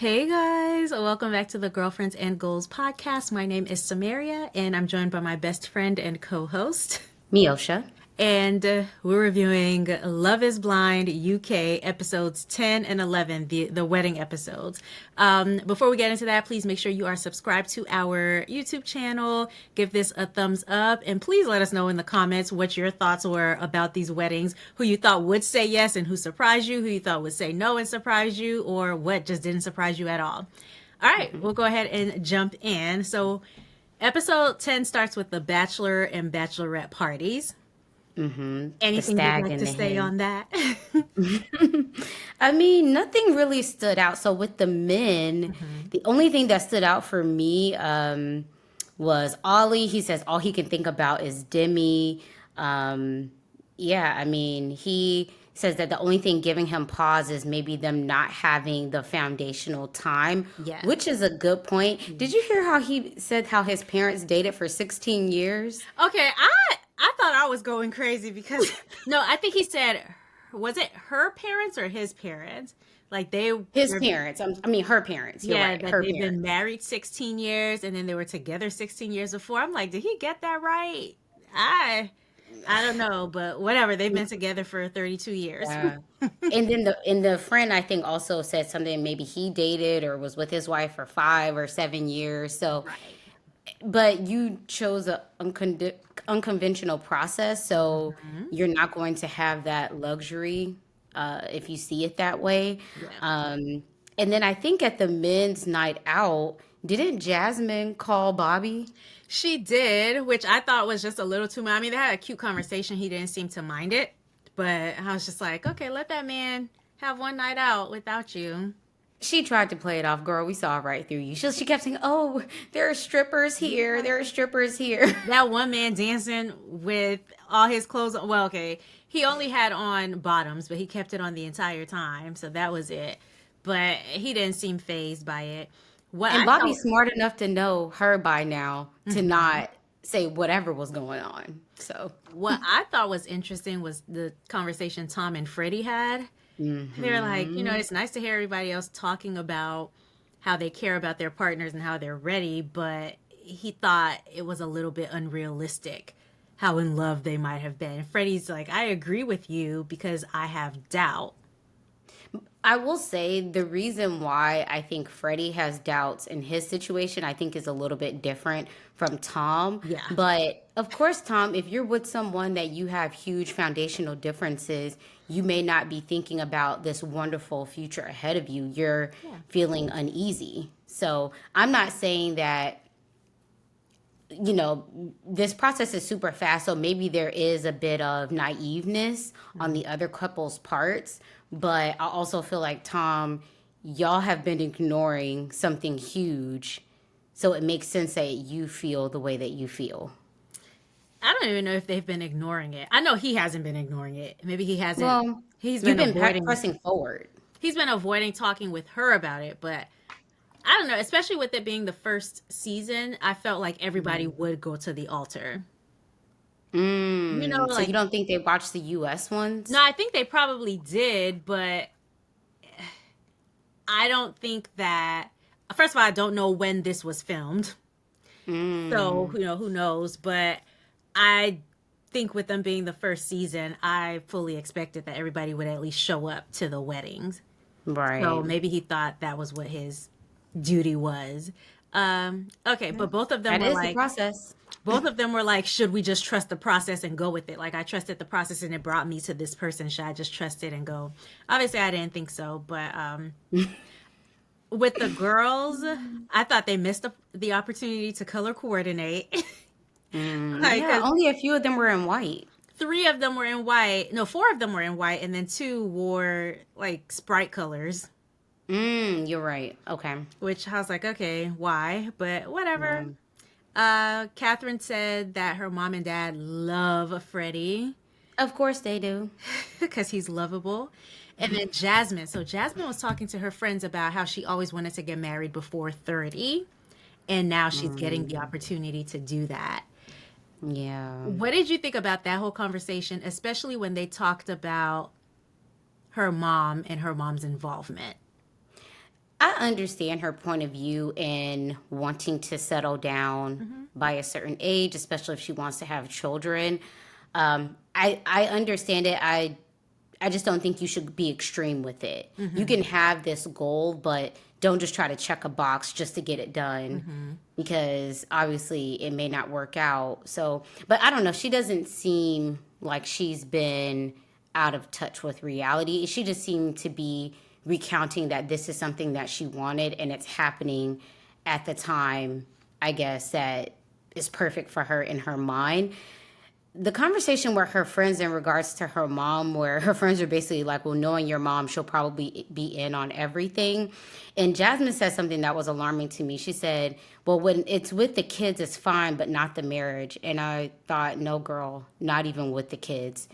Hey guys, welcome back to the Girlfriends and Goals podcast. My name is Samaria and I'm joined by my best friend and co-host. Miosha. And we're reviewing Love is Blind UK episodes 10 and 11, the wedding episodes. Before we get into that, please make sure you are subscribed to our YouTube channel. Give this a thumbs up. And please let us know in the comments what your thoughts were about these weddings. Who you thought would say yes and who surprised you. Who you thought would say no and surprise you. Or what just didn't surprise you at all. All right, we'll go ahead and jump in. So episode 10 starts with the bachelor and bachelorette parties. The Anything you'd stag like and to the say hen. on that? I mean, nothing really stood out. So with the men, the only thing that stood out for me was Ollie. He says all he can think about is Demi. I mean, he says that the only thing giving him pause is maybe them not having the foundational time, Yeah. which is a good point. Did you hear how he said how his parents dated for 16 years? Okay, I thought I was going crazy because no, I think he said, was it her parents or his parents? Like they His were, parents. I mean, her parents. You're yeah, right. that Her they've been parents. married 16 years and then they were together 16 years before. I'm like, did he get that right? I I don't know, but whatever. They've been together for 32 years. Yeah. And the friend I think also said something maybe he dated or was with his wife for 5 or 7 years. So, Right. but you chose a unconventional process, so Mhm. you're not going to have that luxury if you see it that way. Yeah. Um, and then I think at the men's night out, didn't Jasmine call Bobby? She did, which I thought was just a little too much. I mean, they had a cute conversation. He didn't seem to mind it. But I was just like, okay, let that man have one night out without you. She tried to play it off, girl. We saw right through you. She kept saying, "Oh, there are strippers here. There are strippers here." That one man dancing with all his clothes on. Well, okay, he only had on bottoms, but he kept it on the entire time. So that was it. But he didn't seem phased by it. What And I Bobby's thought, smart enough to know her by now to Mhm. not say whatever was going on. So, What I thought was interesting was the conversation Tom and Freddie had. They're like, hmm it's nice to hear everybody else talking about how they care about their partners and how they're ready, but he thought it was a little bit unrealistic how in love they might have been. And Freddie's like, I agree with you because I have doubt. I will say the reason why I think Freddie has doubts in his situation, I think is a little bit different from Tom. Yeah. But of course, Tom, if you're with someone that you have huge foundational differences, you may not be thinking about this wonderful future ahead of you. You're Yeah. feeling uneasy. So I'm not saying that this process is super fast, so maybe there is a bit of naiveness on the other couple's parts. But I also feel like, Tom, y'all have been ignoring something huge. So it makes sense that you feel the way that you feel. I don't even know if they've been ignoring it. I know he hasn't been ignoring it. Maybe he hasn't. Well, He's you've been been avoiding. pressing forward. He's been avoiding talking with her about it, but I don't know, especially with it being the first season, I felt like everybody would go to the altar. So you Like, don't think they watched the US no, ones? I think they probably did, but I don't think that. First of all, I don't know when this was filmed. So, Mm, who knows? But I think with them being the first season, I fully expected that everybody would at least show up to the weddings. So right. maybe he thought that was what his duty was. Okay, but That is the process. both of them were like, should we just trust the process and go with it? Like I trusted the process and it brought me to this person. Should I just trust it and go? Obviously, I didn't think so, but with the girls, I thought they missed the opportunity to color coordinate. Like, Yeah, 'cause only a few of them were in white. three of them were in white. No, four of them were in white, and then two wore like Sprite colors. You're right. Okay. Which I was like, okay, why? But whatever. Yeah. Catherine said that her mom and dad love Freddie Of course they do. because he's lovable. And then Jasmine. So Jasmine was talking to her friends about how she always wanted to get married before 30. And now she's getting the Mm, opportunity to do that. yeah. What did you think about that whole conversation, especially when they talked about her mom and her mom's involvement? I understand her point of view in wanting to settle down by a certain age, especially if she wants to have children. I understand it. I just don't think you should be extreme with it. You can have this goal, but don't just try to check a box just to get it done because obviously it may not work out. So, but I don't know. She doesn't seem like she's been out of touch with reality. She just seemed to be recounting that this is something that she wanted and it's happening at the time, I guess, that is perfect for her in her mind. The conversation with her friends in regards to her mom, where her friends are basically like, well, knowing your mom, she'll probably be in on everything. And Jasmine said something that was alarming to me. She said, well, when it's with the kids, it's fine, but not the marriage. And I thought, no, girl, not even with the kids.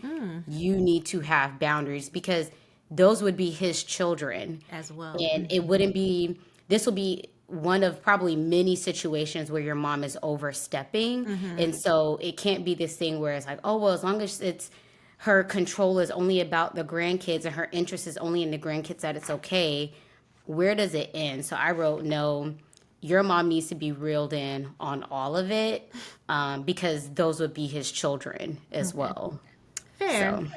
You need to have boundaries because those would be his children. As well. And it wouldn't be, this will be one of probably many situations where your mom is overstepping. And so it can't be this thing where it's like, oh, well, as long as it's her control is only about the grandkids and her interest is only in the grandkids, that it's okay. Where does it end? So I wrote, no, your mom needs to be reeled in on all of it because those would be his children as well. Fair. So.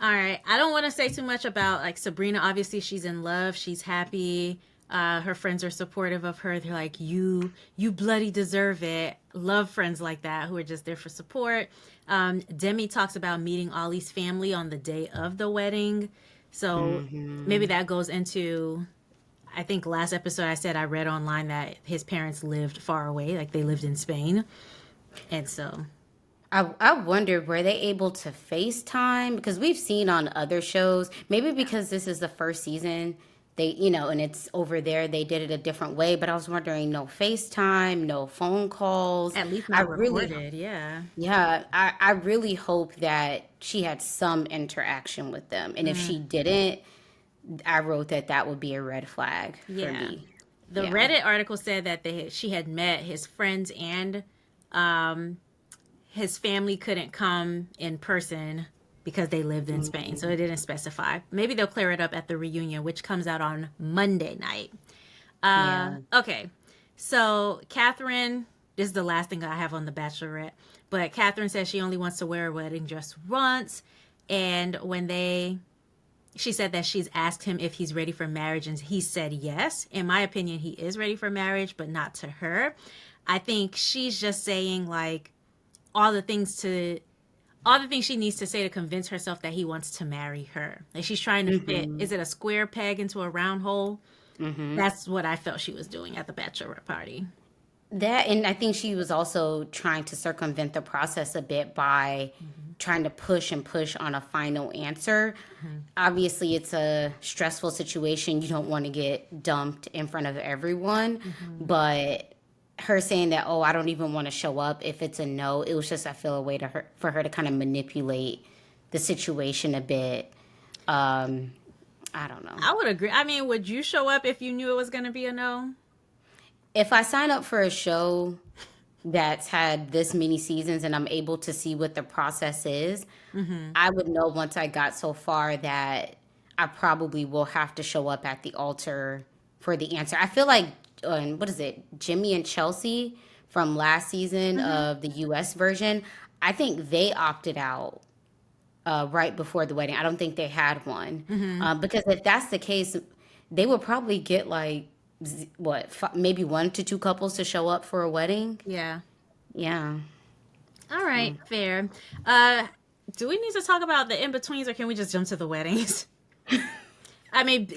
All right. I don't want to say too much about like Sabrina. Obviously, she's in love. She's happy. Her friends are supportive of her. They're like, you bloody deserve it. Love friends like that who are just there for support. Demi talks about meeting Ollie's family on the day of the wedding. So maybe that goes into, I think last episode I said I read online that his parents lived far away, like they lived in Spain. And so I wonder, were they able to FaceTime? Because we've seen on other shows, maybe because this is the first season, they, and it's over there, they did it a different way. But I was wondering, no FaceTime, no phone calls. at least not recorded. Yeah, I really hope that she had some interaction with them. And if she didn't, I wrote that would be a red flag for me. The Reddit article said that she had met his friends and his family couldn't come in person because they lived in Spain. So it didn't specify. Maybe they'll clear it up at the reunion, which comes out on Monday night. Okay. So Catherine, this is the last thing I have on The Bachelorette, but Catherine says she only wants to wear a wedding dress once. And she said that she's asked him if he's ready for marriage and he said yes. In my opinion, he is ready for marriage, but not to her. I think she's just saying like all the things she needs to say to convince herself that he wants to marry her. Like she's trying to fit, is it a square peg into a round hole? That's what I felt she was doing at the bachelorette party. That, and I think she was also trying to circumvent the process a bit by trying to push on a final answer. Obviously, it's a stressful situation. You don't want to get dumped in front of everyone, but her saying that, oh, I don't even want to show up if it's a no, it was just, I feel, a way for her to kind of manipulate the situation a bit. I don't know. I would agree. I mean, would you show up if you knew it was going to be a no? If I sign up for a show that's had this many seasons and I'm able to see what the process is, I would know once I got so far that I probably will have to show up at the altar for the answer. I feel like, what is it, Jimmy and Chelsea from last season of the US version, I think they opted out right before the wedding. I don't think they had one. Because if that's the case, they would probably get like, maybe 1 to 2 couples to show up for a wedding. Yeah. All right, fair. Do we need to talk about the in-betweens or can we just jump to the weddings? I mean,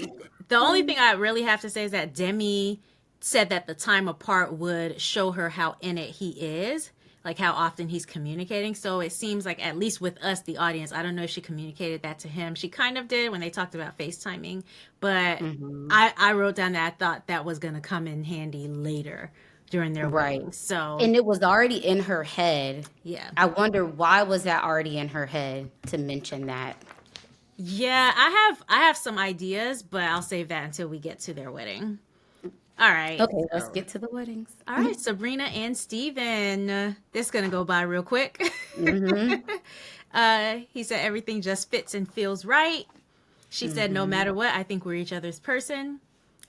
the only thing I really have to say is that Demi said that the time apart would show her how in it he is, like how often he's communicating. So it seems like, at least with us, the audience, I don't know if she communicated that to him. She kind of did when they talked about FaceTiming, but I wrote down that I thought that was going to come in handy later during their wedding. So, and it was already in her head. Yeah. I wonder, why was that already in her head to mention that? Yeah, I have some ideas, but I'll save that until we get to their wedding. All right. Okay, let's get to the weddings. All right, Sabrina and Steven. This is going to go by real quick. He said everything just fits and feels right. She said, no matter what, I think we're each other's person.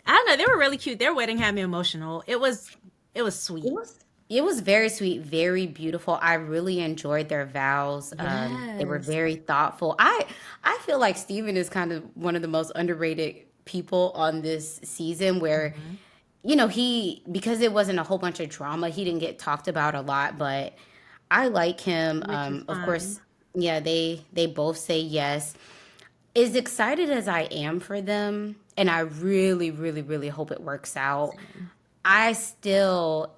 I don't know. They were really cute. Their wedding had me emotional. It was It sweet. was it was very sweet, very beautiful. I really enjoyed their vows. They were Yes. very thoughtful. I feel like Steven is kind of one of the most underrated people on this season where Hmm. he because it wasn't a whole bunch of drama, he didn't get talked about a lot, but I like him. Which is Of fine. course, yeah, they both say yes. As excited as I am for them, and I really, really, really hope it works out, Same. I still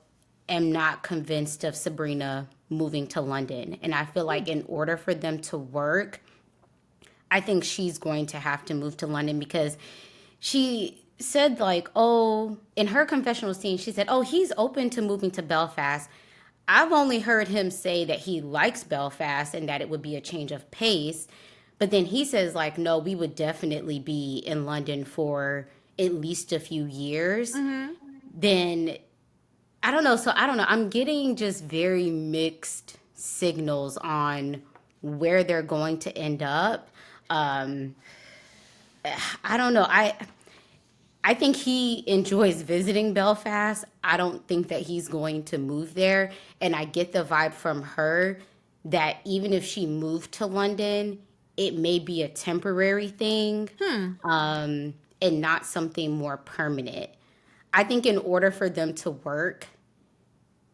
am not convinced of Sabrina moving to London. And I feel like in order for them to work, I think she's going to have to move to London because she said, like, oh, in her confessional scene, she said, oh, he's open to moving to Belfast. I've only heard him say that he likes Belfast and that it would be a change of pace. But then he says, like, no, we would definitely be in London for at least a few years. Hmm. Then I don't know. So I don't know. I'm getting just very mixed signals on where they're going to end up. Um, I don't know. I think he enjoys visiting Belfast. I don't think that he's going to move there. And I get the vibe from her that even if she moved to London, it may be a temporary thing, Hmm. and not something more permanent. I think in order for them to work,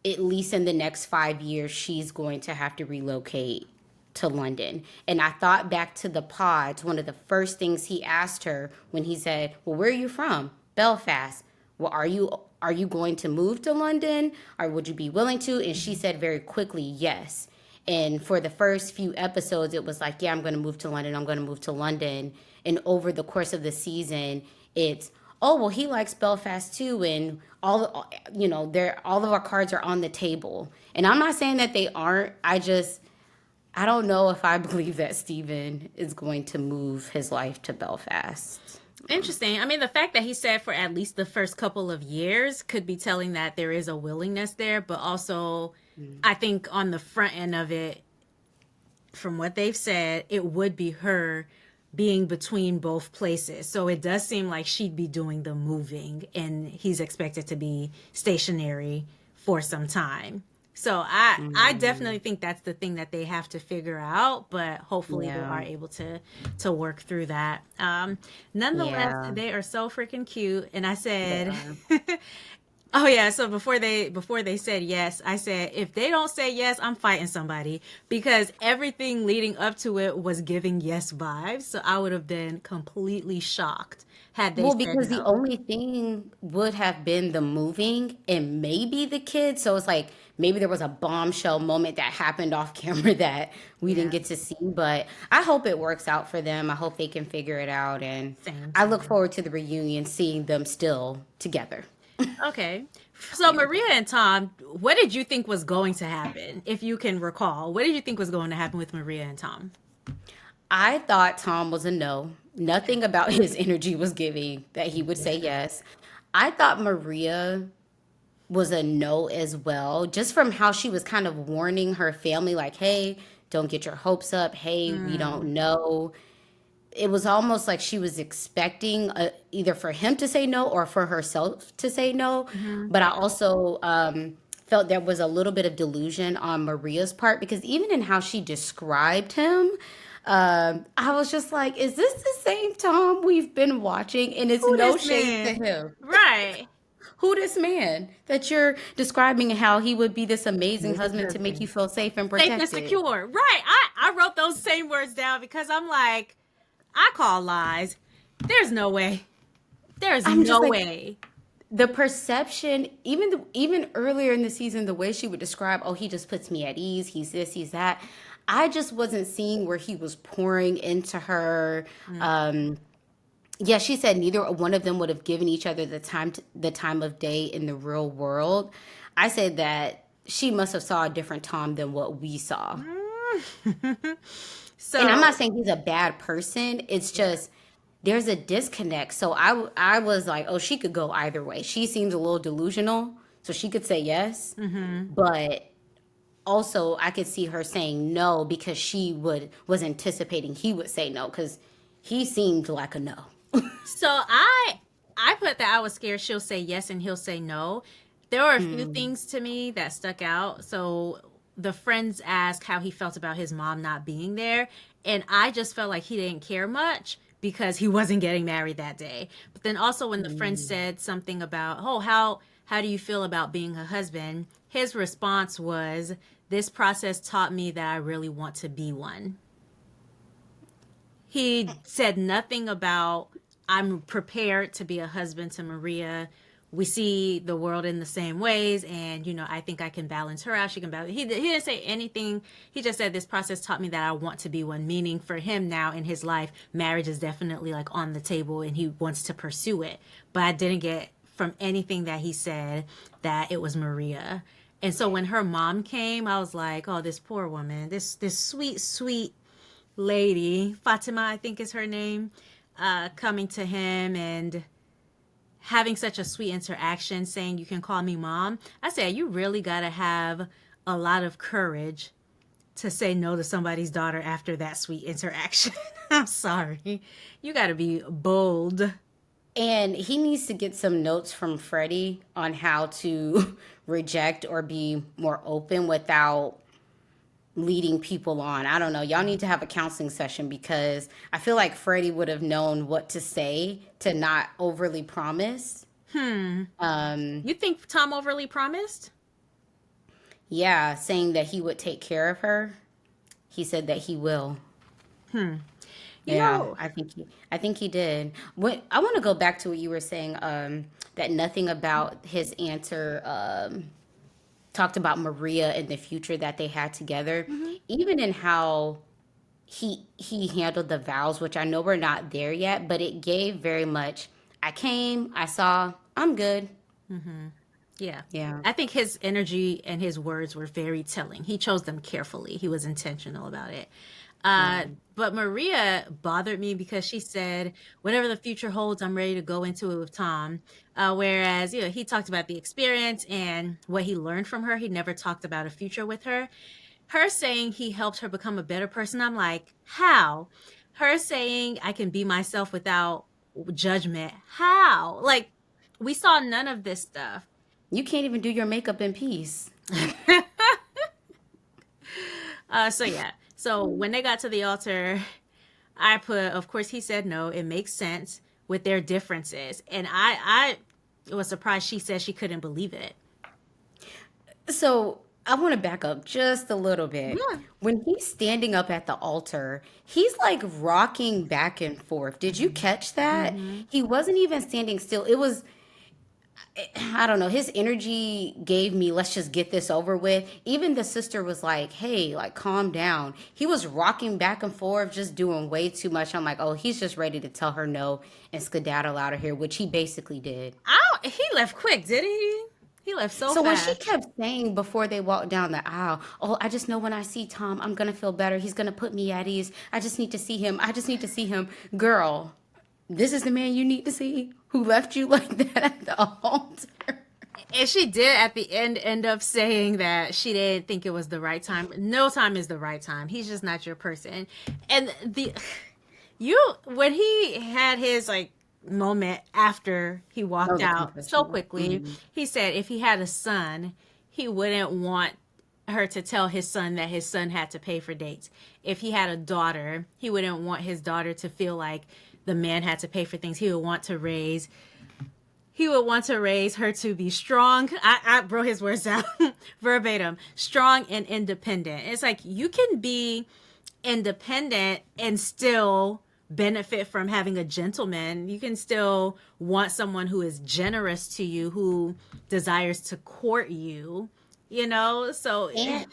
at least in the next 5 years, she's going to have to relocate to London. And I thought back to the pods, one of the first things he asked her when he said, well, where are you from? Belfast. Well, are you going to move to London or would you be willing to? And she said very quickly, yes. And for the first few episodes, it was like, yeah, I'm going to move to London. I'm going to move to London. And over the course of the season, it's, oh, well, he likes Belfast too. And all of our cards are on the table. And I'm not saying that they aren't. I don't know if I believe that Steven is going to move his life to Belfast. Interesting. I mean, the fact that he said for at least the first couple of years could be telling that there is a willingness there, but also I think on the front end of it, from what they've said, it would be her being between both places. So it does seem like she'd be doing the moving and he's expected to be stationary for some time. So I definitely Mm, think that's the thing that they have to figure out, but hopefully they yeah, are able to work through that. Nonetheless, yeah, they are so freaking cute. And I they said, are. oh yeah, so before they said yes, I said if they don't say yes, I'm fighting somebody because everything leading up to it was giving yes vibes. So I would have been completely shocked had they Well, said because the no. only thing would have been the moving and maybe the kids. So it's like maybe there was a bombshell moment that happened off camera that we didn't Yeah, get to see. But I hope it works out for them. I hope they can figure it out. And same, I look same. forward to the reunion, seeing them still together. Okay. So Yeah. Maria and Tom, what did you think was going to happen? If you can recall, what did you think was going to happen with Maria and Tom? I thought Tom was a no. Okay. Nothing about his energy was giving that he would say Yeah. yes. I thought Maria was a no as well, just from how she was kind of warning her family, like, hey, don't get your hopes up. Hey, we Mm, don't know. It was almost like she was expecting either for him to say no or for herself to say no. hmm. But I also felt there was a little bit of delusion on Maria's part because even in how she described him, I was just like, is this the same Tom we've been watching? And it's Who no this shade to man? him. Right. Who this man that you're describing how he would be this amazing Amazing husband to make you husband. feel safe and Safe and protected? secure. Right. I wrote those same words down because I'm like, I call lies. There's no way. There's I'm just no like way. the perception, even earlier in the season, the way she would describe, oh, he just puts me at ease. He's this, he's that. I just wasn't seeing where he was pouring into her. Mm. Um, yeah, she said neither one of them would have given each other the time of day in the real world. I said that she must have saw a different Tom than what we saw. And I'm not So, saying he's a bad person. It's just there's a disconnect. So I was like, oh, she could go either way. She seems a little delusional, so she could say yes, hmm. but also I could see her saying no because she would was anticipating he would say no because he seemed like a no. So I I put that I was scared she'll say yes and he'll say no. There were a few things to me that stuck out. So the friends asked how he felt about his mom not being there, and I just felt like he didn't care much because he wasn't getting married that day. But then also when the friend said something about, "Oh, how do you feel about being a husband?" His response was, "This process taught me that I really want to be one." He said nothing about, "I'm prepared to be a husband to Maria. We see the world in the same ways, and I think I can balance her out. She can balance." He didn't say anything. He just said, "This process taught me that I want to be one." Meaning for him now in his life, marriage is definitely like on the table, and he wants to pursue it. But I didn't get from anything that he said that it was Maria. And so when her mom came, I was like, "Oh, this poor woman, this sweet, sweet lady, Fatima, I think is her name, coming to him and having such a sweet interaction, saying, 'You can call me mom.'" I said, "You really got to have a lot of courage to say no to somebody's daughter after that sweet interaction." I'm sorry. You got to be bold. And he needs to get some notes from Freddie on how to reject or be more open without leading people on. I don't know. Y'all need to have a counseling session because I feel like Freddie would have known what to say to not overly promise. You think Tom overly promised? Yeah, saying that he would take care of her. He said that he will. You Yeah, know, I think he did. I want to go back to what you were saying. That nothing about his answer talked about Maria and the future that they had together, even in how he handled the vows, which I know we're not there yet, but it gave very much. I came, I saw, I'm good. yeah. Yeah. I think his energy and his words were very telling. He chose them carefully. He was intentional about it. But Maria bothered me because she said, "Whatever the future holds, I'm ready to go into it with Tom." Whereas, he talked about the experience and what he learned from her. He never talked about a future with her. Her saying he helped her become a better person, I'm like, how? Her saying I can be myself without judgment, how? Like, we saw none of this stuff. You can't even do your makeup in peace. So yeah. So when they got to the altar, I put, of course, he said no. It makes sense with their differences, and I was surprised she said she couldn't believe it. So I want to back up just a little bit. Yeah. When he's standing up at the altar, he's like rocking back and forth. Did you catch that? Mm-hmm. He wasn't even standing still. It was, I don't know, his energy gave me, let's just get this over with. Even the sister was like, hey, like, calm down. He was rocking back and forth, just doing way too much. I'm like, oh, he's just ready to tell her no and skedaddle out of here, which he basically did. He left quick, didn't he? He left so So when she fast. kept saying before they walked down the aisle, oh, I just know when I see Tom, I'm going to feel better. He's going to put me at ease. I just need to see him. I just need to see him. Girl, this is the man you need to see who left you like that at the altar. And she did at the end up saying that she didn't think it was the right time. No time is the right time. He's just not your person. And when he had his like moment after he That walked was a out so confessional. quickly, he said if he had a son, he wouldn't want her to tell his son that his son had to pay for dates. If he had a daughter, he wouldn't want his daughter to feel like the man had to pay for things. He would want to raise her to be strong. I wrote his words down verbatim. Strong and independent. It's like you can be independent and still benefit from having a gentleman. You can still want someone who is generous to you, who desires to court you, So And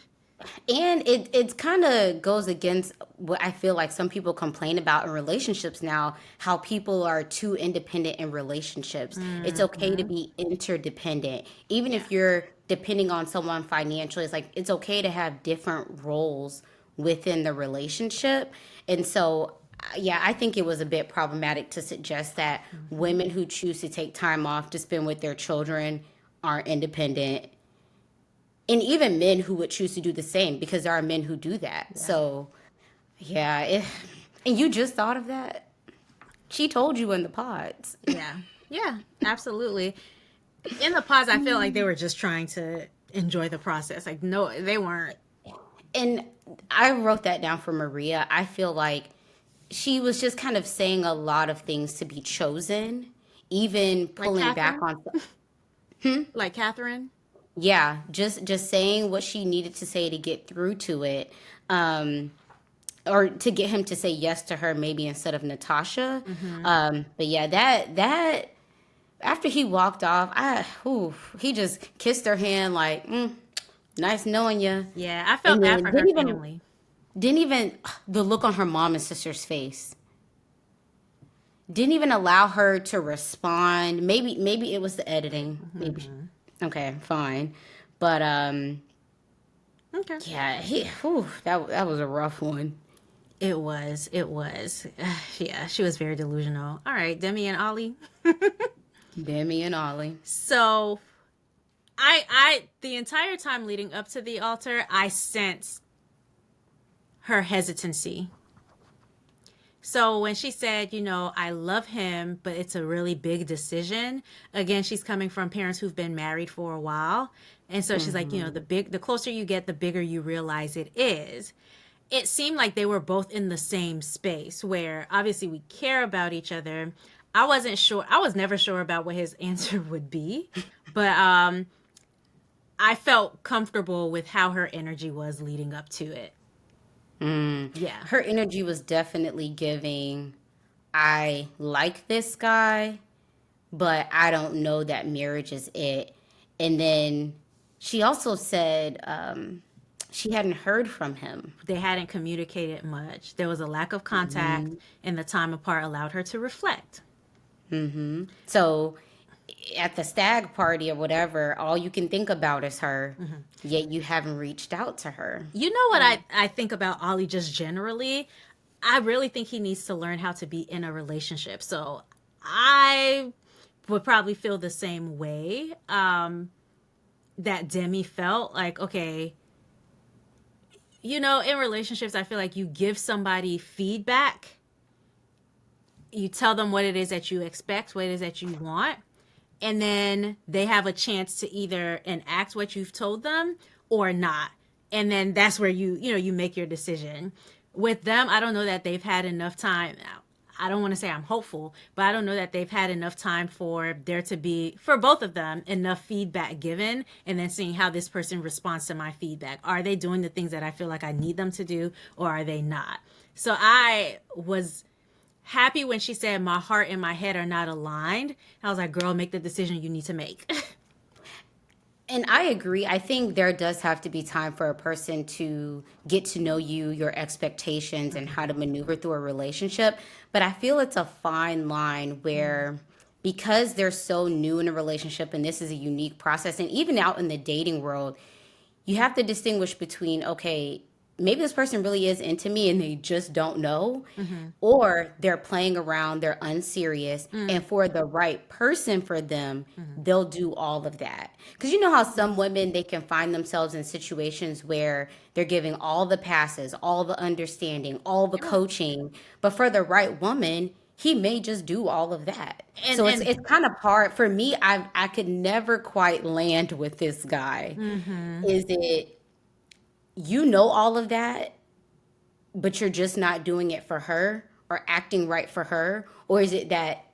And it kind of goes against what I feel like some people complain about in relationships now, how people are too independent in relationships. It's okay to Mhm. be interdependent. Even Yeah. if you're depending on someone financially, it's like it's okay to have different roles within the relationship. And so, yeah, I think it was a bit problematic to suggest that Mhm. women who choose to take time off to spend with their children are independent, and even men who would choose to do the same because there are men who do that. Yeah. So yeah, and you just thought of that. She told you in the pods. Yeah. Yeah, absolutely. In the pause, I feel like they were just trying to enjoy the process. Like, no, they weren't. And I wrote that down for Maria. I feel like she was just kind of saying a lot of things to be chosen, even Like pulling back Catherine. on, Like Catherine. yeah, just saying what she needed to say to get through to it. Um, or to get him to say yes to her maybe instead of Natasha. Mm-hmm. But yeah, that after he walked off, he just kissed her hand like, nice knowing you, Yeah, I and felt bad then for her family. didn't even the look on her mom and sister's face. Didn't even allow her to respond. Maybe it was the editing. Maybe Mm-hmm. okay, fine, but Okay. yeah, that was a rough one. It was. It was. Yeah, she was very delusional. All right, Demi and Ollie. Demi and Ollie. So the entire time leading up to the altar, I sensed her hesitancy. So when she said, I love him, but it's a really big decision. Again, she's coming from parents who've been married for a while. And so she's like, Hmm. the closer you get, the bigger you realize it is. It seemed like they were both in the same space where obviously we care about each other. I wasn't sure. I was never sure about what his answer would be, but I felt comfortable with how her energy was leading up to it. Yeah. Her energy was definitely giving, I like this guy, but I don't know that marriage is it. And then she also said she hadn't heard from him. They hadn't communicated much. There was a lack of contact, and the time apart allowed her to reflect. So at the stag party or whatever, all you can think about is her, yet you haven't reached out to her. You know what I think about Ollie just generally? I really think he needs to learn how to be in a relationship. So I would probably feel the same way that Demi felt. Like, okay, in relationships, I feel like you give somebody feedback, you tell them what it is that you expect, what it is that you want, and then they have a chance to either enact what you've told them or not. And then that's where you make your decision. With them, I don't know that they've had enough time. I don't want to say I'm hopeful, but I don't know that they've had enough time for there to be, for both of them, enough feedback given and then seeing how this person responds to my feedback. Are they doing the things that I feel like I need them to do, or are they not? So I was happy when she said my heart and my head are not aligned. I was like, girl, make the decision you need to make. And I agree. I think there does have to be time for a person to get to know you, your expectations, and how to maneuver through a relationship. But I feel it's a fine line where, because they're so new in a relationship and this is a unique process, and even out in the dating world, you have to distinguish between, okay, maybe this person really is into me and they just don't know, or they're playing around, they're unserious, and for the right person for them, they'll do all of that. Because you know how some women, they can find themselves in situations where they're giving all the passes, all the understanding, all the Yeah. coaching, but for the right woman, he may just do all of that. and So it's and kind of hard for me. I could never quite land with this guy. mm-hmm. Is it, you know, all of that, but you're just not doing it for her or acting right for her? Or is it that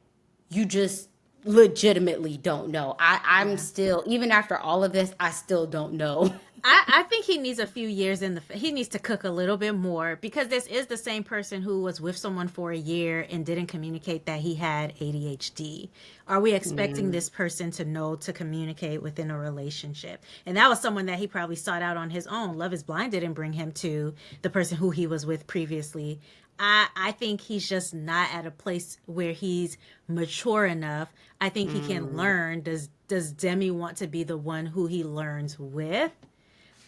you just legitimately don't know? I'm Yeah. still, even after all of this, I still don't know. I think he needs a few years he needs to cook a little bit more, because this is the same person who was with someone for a year and didn't communicate that he had ADHD. Are we expecting this person to know to communicate within a relationship? And that was someone that he probably sought out on his own. Love is Blind didn't bring him to the person who he was with previously. I think he's just not at a place where he's mature enough. I think he can learn. Does Demi want to be the one who he learns with?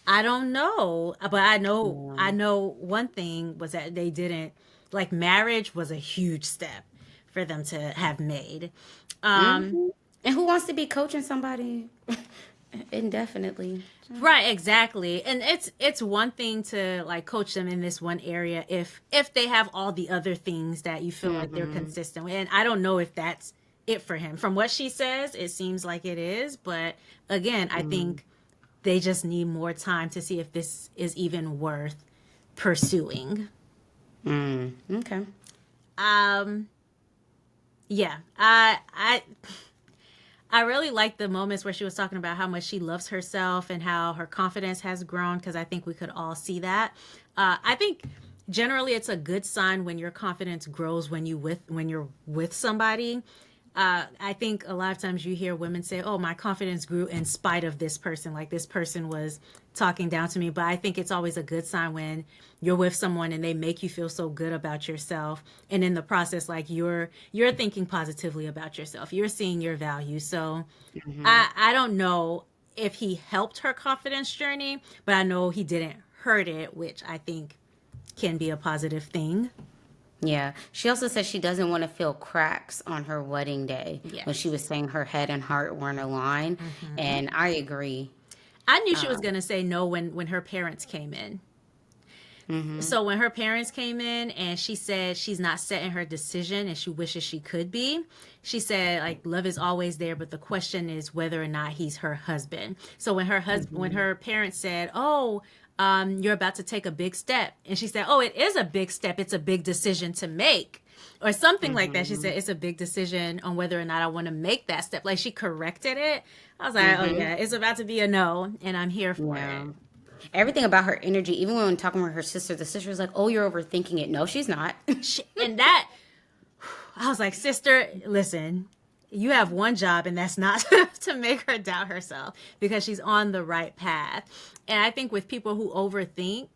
I don't know, but I know one thing was that they didn't, like, marriage was a huge step for them to have made. Um Mhm. And who wants to be coaching somebody indefinitely? right, exactly. And it's one thing to like coach them in this one area if they have all the other things that you feel like they're Hmm. consistent with. And I don't know if that's it for him. From what she says, it seems like it is. But again, I think they just need more time to see if this is even worth pursuing. Okay. Yeah, I really like the moments where she was talking about how much she loves herself and how her confidence has grown, because I think we could all see that. I think generally it's a good sign when your confidence grows when you're with somebody. I think a lot of times you hear women say, "Oh, my confidence grew in spite of this person. Like this person was talking down to me." But I think it's always a good sign when you're with someone and they make you feel so good about yourself, and in the process, like you're thinking positively about yourself. You're seeing your value. So I don't know if he helped her confidence journey, but I know he didn't hurt it, which I think can be a positive thing. Yeah. She also said she doesn't want to feel cracks on her wedding day when she Yes. was saying her head and heart weren't aligned. And I agree. I knew she was going to say no when her parents came in. So when her parents came in and she said she's not set in her decision and she wishes she could be, she said like love is always there, but the question is whether or not he's her husband. So when her parents said, "Oh, you're about to take a big step," and she said, "Oh, it is a big step. It's a big decision to make." Or something like that. She said it's a big decision on whether or not I want to make that step. Like she corrected it. I was like, "Oh yeah, it's about to be a no, and I'm here for Yeah. it." Everything about her energy, even when talking with her sister, the sister was like, "Oh, you're overthinking it." No, she's not. And that I was like, "Sister, listen, you have one job, and that's not to make her doubt herself because she's on the right path." And I think with people who overthink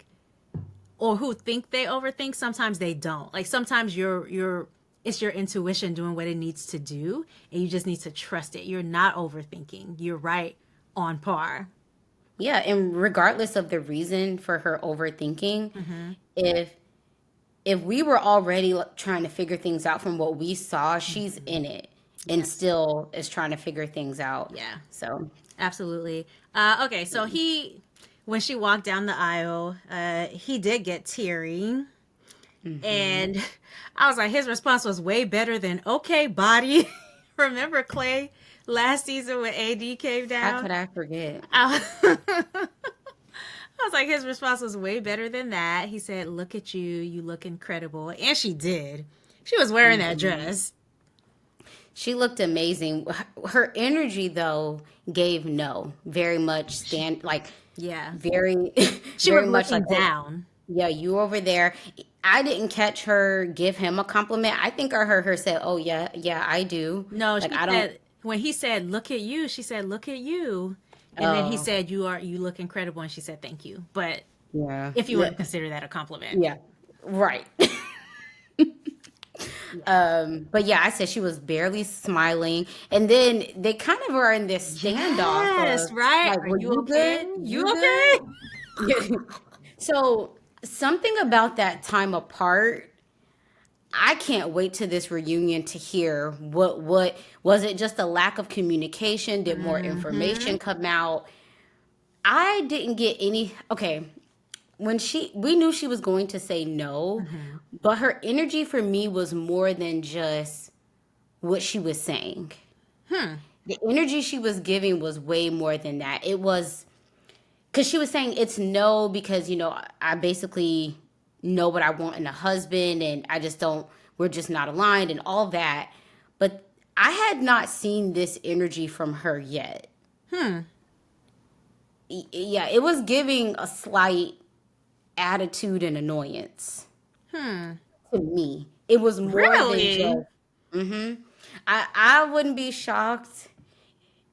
or who think they overthink, sometimes they don't. Like sometimes it's your intuition doing what it needs to do, and you just need to trust it. You're not overthinking. You're right on par. Yeah, and regardless of the reason for her overthinking, if we were already trying to figure things out from what we saw, she's in it and Yes. still is trying to figure things out. Yeah. So, Absolutely. Okay, so when she walked down the aisle, he did get teary. And I was like, his response was way better than "Okay, body." Remember Clay last season when AD came how down? could I forget? I was like, his response was way better than that. He said, "Look at you. You look incredible." And she did. She was wearing that dress. She looked amazing. Her energy, though, gave no very much like Yeah. very, She very was much like, looking "Oh, down. yeah, you over there." I didn't catch her give him a compliment. I think I heard her say, "Oh yeah, yeah, I do." No, Like she I don't. said, when he said, "Look at you," she said, "Look at you." And then he Oh said, you look incredible." And she said, "Thank you." But yeah, if you want to consider that a compliment. yeah, right. Yeah. But yeah, I said she was barely smiling, and then they kind of are in this standoff Yes, of right. like, Are "Well, you you okay? good? You You okay? good?" Yeah. So something about that time apart, I can't wait to this reunion to hear what was it, just a lack of communication? Did more Mm-hmm. information come out? I didn't get any. Okay, when we knew she was going to say no, Mm-hmm. but her energy for me was more than just what she was saying. Hmm. The energy she was giving was way more than that. It was because she was saying it's no because I basically know what I want in a husband, and I just don't. We're just not aligned, and all that. But I had not seen this energy from her yet. Hmm. Yeah, it was giving a slight attitude and annoyance Hmm. to me. It was more than Really? just. Hmm. I wouldn't be shocked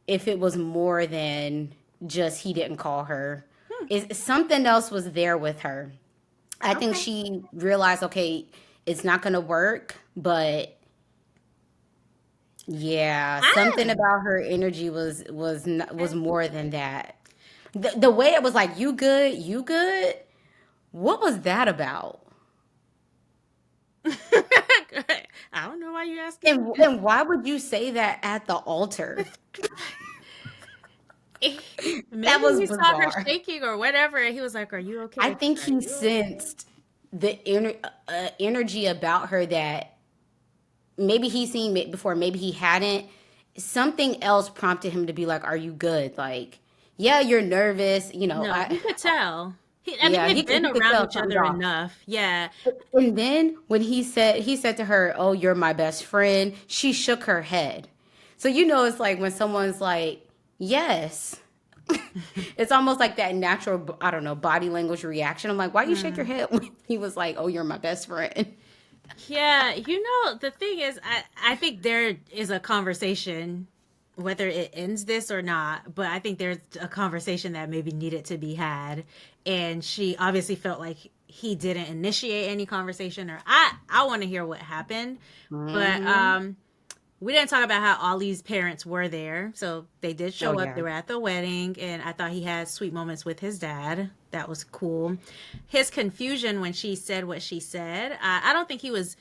if it was more than just he didn't call her. Hmm. Something else was there with her. I think Okay. she realized, okay, it's not gonna work, but yeah, something Ah. about her energy was more than that. The way it was like, "You good? You good?" What was that about? I don't know why you're asking And me. why would you say that at the altar? That Maybe was he saw her bizarre. shaking or whatever, and he was like, "Are you I okay? think Are he you okay?" sensed the energy about her that maybe he's seen it before, maybe he hadn't. Something else prompted him to be like, "Are you good?" Like, yeah, you're nervous. No, he could tell. I mean, Yeah, they've been he could around tell each something's other off. enough. Yeah. And then when he said to her, "Oh, you're my best friend," she shook her head. So it's like when someone's like, "Yes." It's almost like that natural, I don't know, body language reaction. I'm like, why you shake your Mm. head when he was like, "Oh, you're my best friend"? Yeah, the thing is, I think there is a conversation, whether it ends this or not, but I think there's a conversation that maybe needed to be had. And she obviously felt like he didn't initiate any conversation, or I want to hear what happened. But Hmm. we didn't talk about how Ollie's parents were there. So they did Oh show up. They yeah. were at the wedding, and I thought he had sweet moments with his dad. That was cool. His confusion when she said what she said, I don't think he was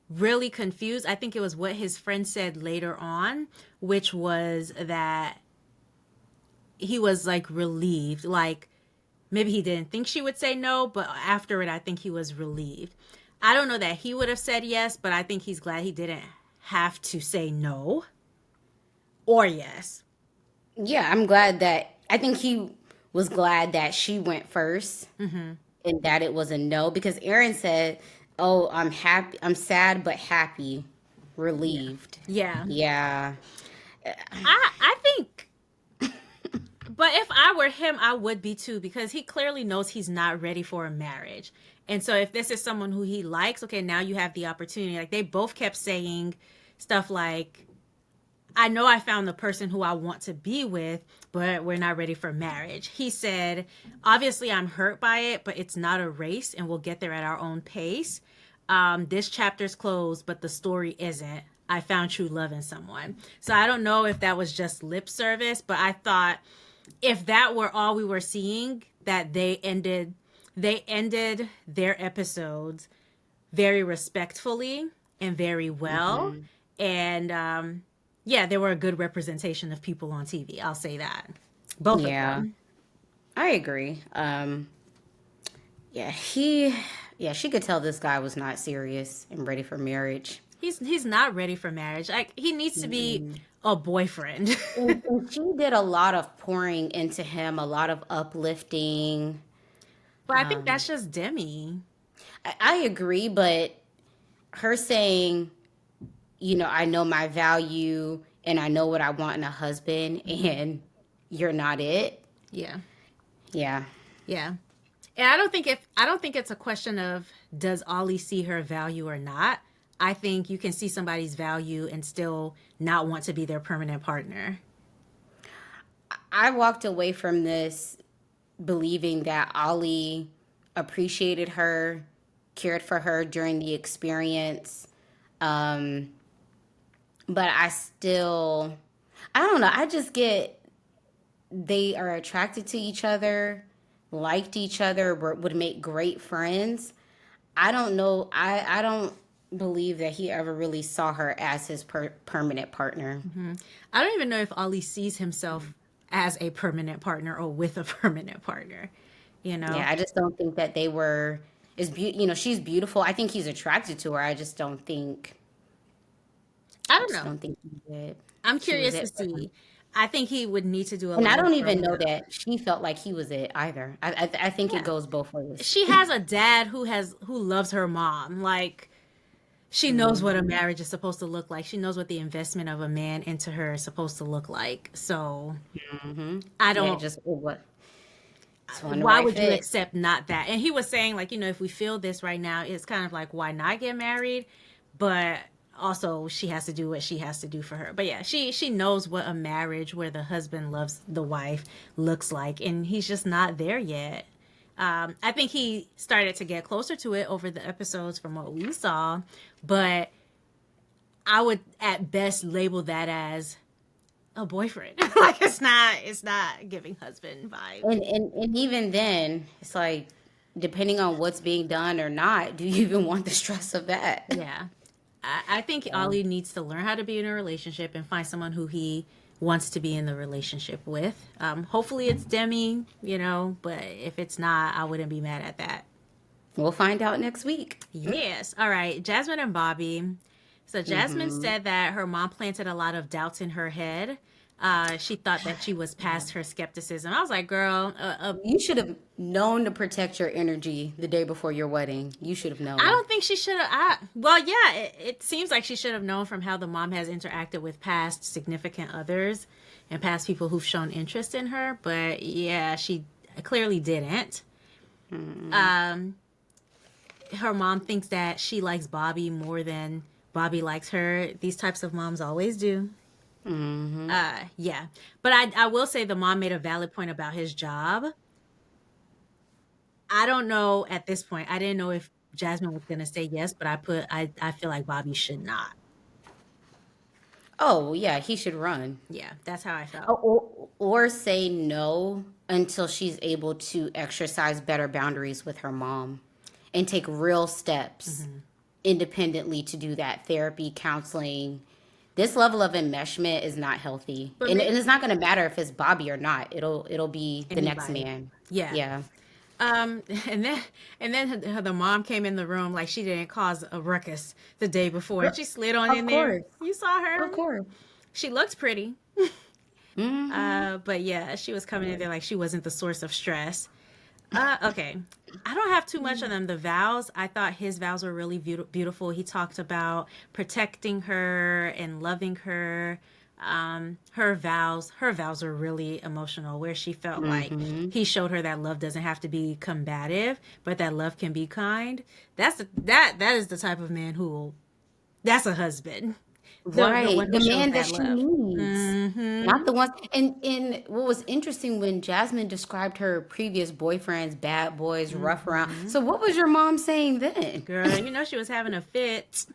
really confused. I think it was what his friend said later on, which was that he was like relieved. Like maybe he didn't think she would say no, but after it, I think he was relieved. I don't know that he would have said yes, but I think he's glad he didn't have to say no or yes. Yeah, I'm glad that I think he was glad that she went first Hmm. and that it was a no because Aaron said, "Oh, I'm happy. I'm sad but happy, Yeah. relieved." Yeah. Yeah. I think, but if I were him, I would be too, because he clearly knows he's not ready for a marriage. And so if this is someone who he likes, okay, now you have the opportunity. Like they both kept saying stuff like, I know I found the person who I want to be with, but we're not ready for marriage. He said, obviously I'm hurt by it, but it's not a race and we'll get there at our own pace. This chapter's closed, but the story isn't. I found true love in someone. So I don't know if that was just lip service, but I thought if that were all we were seeing, that they ended their episodes very respectfully and very well. Hmm. And yeah, they were a good representation of people on TV. I'll say that. Both of Yeah, them. I agree. Yeah, yeah, she could tell this guy was not serious and ready for marriage. He's not ready for marriage. Like he needs to be Mm-mm. a boyfriend. And she did a lot of pouring into him, a lot of uplifting. But I think Um, that's just Demi. I agree, but her saying, I know my value and I know what I want in a husband, Hmm. and you're not it. Yeah. Yeah. Yeah. And I don't think it's a question of does Ollie see her value or not. I think you can see somebody's value and still not want to be their permanent partner. I walked away from this believing that Ollie appreciated her, cared for her during the experience. Um, but I don't know. I just get they are attracted to each other, liked each other, would make great friends. I don't know. I don't believe that he ever really saw her as his permanent partner. Hmm. I don't even know if Ollie sees himself as a permanent partner or with a permanent partner. You know, Yeah, I just don't think that they were. She's beautiful. I think he's attracted to her. I I don't just know. don't think he did. I'm She was curious to it for him. see. I think he would need to do a And I lot of don't even growing know up. that she felt like he was it either. I think it Yeah. goes both ways. She has a dad who loves her mom. Like she knows what a Hmm. marriage is supposed to look like. She knows what the investment of a man into her is supposed to look like. So Hmm. I Yeah, don't. it's on the Why right would you fit. accept not that? And he was saying like, if we feel this right now, it's kind of like why not get married? But also she has to do what she has to do for her. But yeah, she knows what a marriage where the husband loves the wife looks like, and he's just not there yet. I think he started to get closer to it over the episodes from what we saw, but I would at best label that as a boyfriend. Like it's not giving husband vibes. And even then, it's like depending on what's being done or not, do you even want the stress of that? Yeah. I think Ollie needs to learn how to be in a relationship and find someone who he wants to be in the relationship with. Hopefully it's Demi, but if it's not, I wouldn't be mad at that. We'll find out next week. Yes. All right. Jasmine and Bobby. So Jasmine said that her mom planted a lot of doubts in her head. She thought that she was past her skepticism. I was like, girl, You should have known to protect your energy the day before your wedding. You should have I known. don't think she should have. Well, yeah, it seems like she should have known from how the mom has interacted with past significant others and past people who've shown interest in her. But yeah, she clearly didn't. Um, Her mom thinks that she likes Bobby more than Bobby likes her. These types of moms always do. Yeah. But I will say the mom made a valid point about his job. I don't know at this point. I didn't know if Jasmine was gonna say yes, but I feel like Bobby should not. Oh, yeah, he should run. Yeah, that's how I felt. Or say no until she's able to exercise better boundaries with her mom and take real steps independently to do that. Therapy, counseling. This level of enmeshment is not healthy. But And it's not going to matter if it's Bobby or not. It'll be the next anybody. man. Yeah. Yeah. Um, and then the mom came in the room like she didn't cause a ruckus the day before. And she slid on in Of there. course. You saw her. Of course. She looked pretty. Hmm. But yeah, she was coming in there like she wasn't the source of stress. Okay. I don't have too much on them. The vows, I thought his vows were really beautiful. He talked about protecting her and loving her. Her vows were really emotional, where she felt like he showed her that love doesn't have to be combative, but that love can be kind. That is the type of man that's a husband. The Right. one who The shows man that that she love. needs. Not the one. And what was interesting when Jasmine described her previous boyfriends, bad boys, rough around. So what was your mom saying then? Girl, she was having a fit.